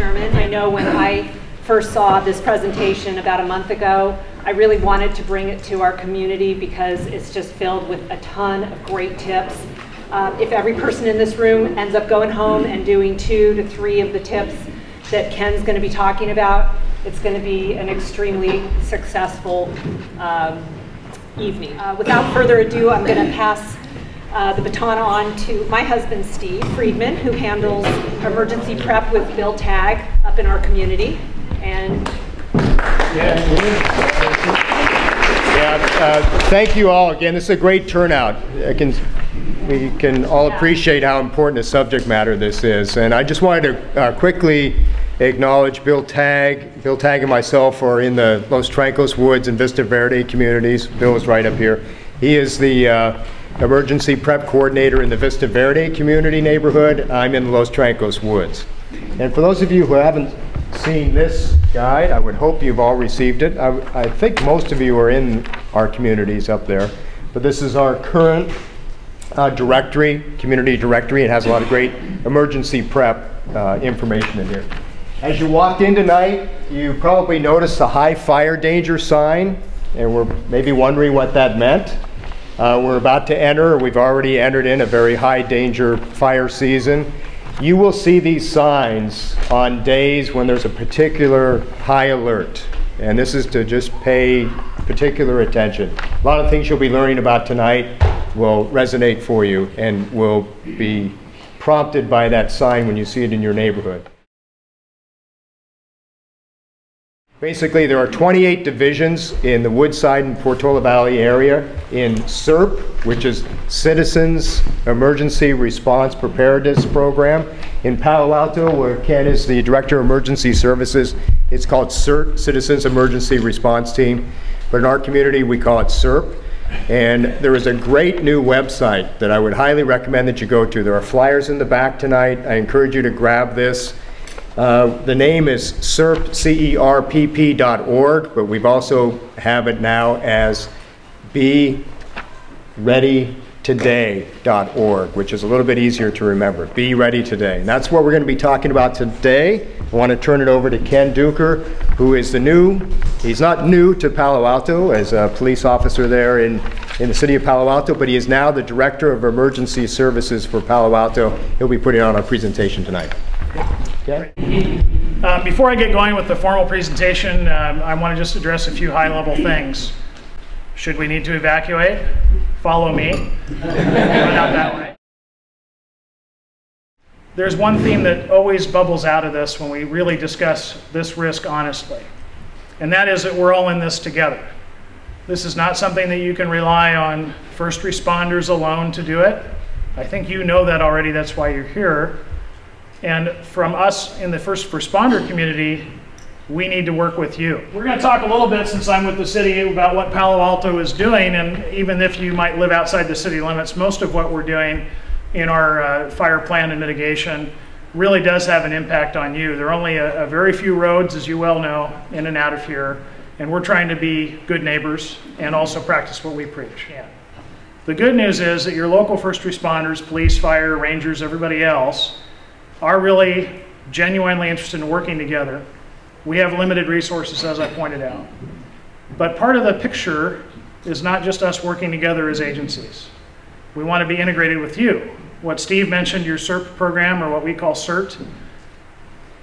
Sherman. I know when I first saw this presentation about a month ago, I really wanted to bring it to our community because it's just filled with a ton of great tips. If every person in this room ends up going home and doing 2 to 3 of the tips that Ken's going to be talking about, it's going to be an extremely successful evening. Without further ado, I'm going to pass the baton on to my husband, Steve Friedman, who handles emergency prep with Bill Tagg up in our community. And thank you all again. This is a great turnout. We can all appreciate how important a subject matter this is. And I just wanted to quickly acknowledge Bill Tagg. Bill Tagg and myself are in the Los Trancos Woods and Vista Verde communities. Bill is right up here. He is the emergency prep coordinator in the Vista Verde community neighborhood. I'm in the Los Trancos Woods. And for those of you who haven't seen this guide, I would hope you've all received it. I think most of you are in our communities up there. But this is our current directory, community directory. It has a lot of great emergency prep information in here. As you walked in tonight, you probably noticed the high fire danger sign, and we're maybe wondering what that meant. We're about to enter, or we've already entered in a very high danger fire season. You will see these signs on days when there's a particular high alert, and this is to just pay particular attention. A lot of things you'll be learning about tonight will resonate for you and will be prompted by that sign when you see it in your neighborhood. Basically, there are 28 divisions in the Woodside and Portola Valley area in CERP, which is Citizens Emergency Response Preparedness Program. In Palo Alto, where Ken is the Director of Emergency Services, it's called CERT, Citizens Emergency Response Team. But in our community, we call it CERP. And there is a great new website that I would highly recommend that you go to. There are flyers in the back tonight. I encourage you to grab this. The name is CERP, CERPP.org, but we've also have it now as BeReadyToday.org, which is a little bit easier to remember. Be Ready Today. And that's what we're going to be talking about today. I want to turn it over to Ken Duker, who is he's not new to Palo Alto as a police officer there in the city of Palo Alto, but he is now the Director of Emergency Services for Palo Alto. He'll be putting on our presentation tonight. Okay. Before I get going with the formal presentation, I want to just address a few high-level things. Should we need to evacuate? Follow me. Run out that way. There's one theme that always bubbles out of this when we really discuss this risk honestly, and that is that we're all in this together. This is not something that you can rely on first responders alone to do it. I think you know that already, that's why you're here. And from us in the first responder community, we need to work with you. We're going to talk a little bit, since I'm with the city, about what Palo Alto is doing, and even if you might live outside the city limits, most of what we're doing in our fire plan and mitigation really does have an impact on you. There are only a very few roads, as you well know, in and out of here, and we're trying to be good neighbors and also practice what we preach. Yeah. The good news is that your local first responders, police, fire, rangers, everybody else, are really genuinely interested in working together. We have limited resources, as I pointed out. But part of the picture is not just us working together as agencies. We want to be integrated with you. What Steve mentioned, your CERP program, or what we call CERT,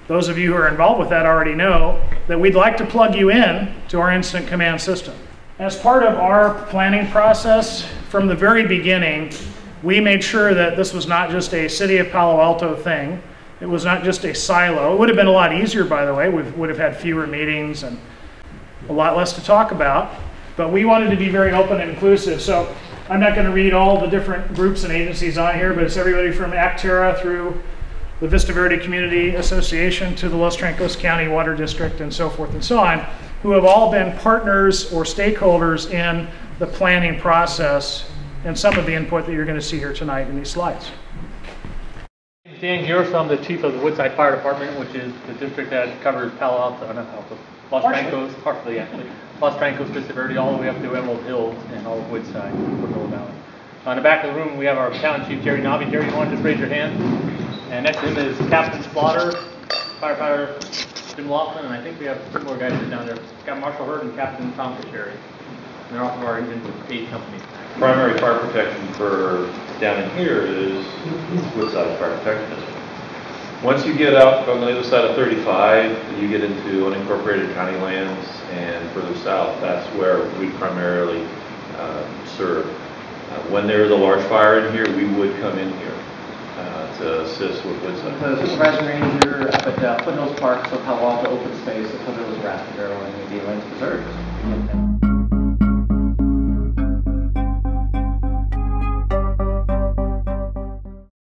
those of you who are involved with that already know that we'd like to plug you in to our incident command system. As part of our planning process, from the very beginning, we made sure that this was not just a City of Palo Alto thing. It was not just a silo. It would have been a lot easier, by the way. We would have had fewer meetings and a lot less to talk about. But we wanted to be very open and inclusive. So I'm not going to read all the different groups and agencies on here, but it's everybody from Actera through the Vista Verde Community Association to the Los Trancos County Water District and so forth and so on, who have all been partners or stakeholders in the planning process and some of the input that you're going to see here tonight in these slides. Dan Garrison, I'm the chief of the Woodside Fire Department, which is the district that covers Palo Alto, not Palo Alto, Los Trancos, partially actually, Los Trancos, Vista Verde, all the way up to Emerald Hills and all of Woodside, Portola Valley. On the back of the room, we have our battalion chief, Jerry Nobby. Jerry, you want to just raise your hand? And next to him is Captain Slaughter, firefighter Jim Laughlin, and I think we have two more guys down there. Got Marshall Hurd and Captain Tom Kasheri. And they're off of our engine aid company. Primary fire protection for down in here is Woodside Fire Protection District. Once you get out on the other side of 35, you get into unincorporated county lands, and further south, that's where we primarily serve. When there is a large fire in here, we would come in here to assist with Woodside. The supervisor ranger up at Foothills Park, so Palo Alto open space, the Foothills Raft Barrel, and the Atlantic Reserve.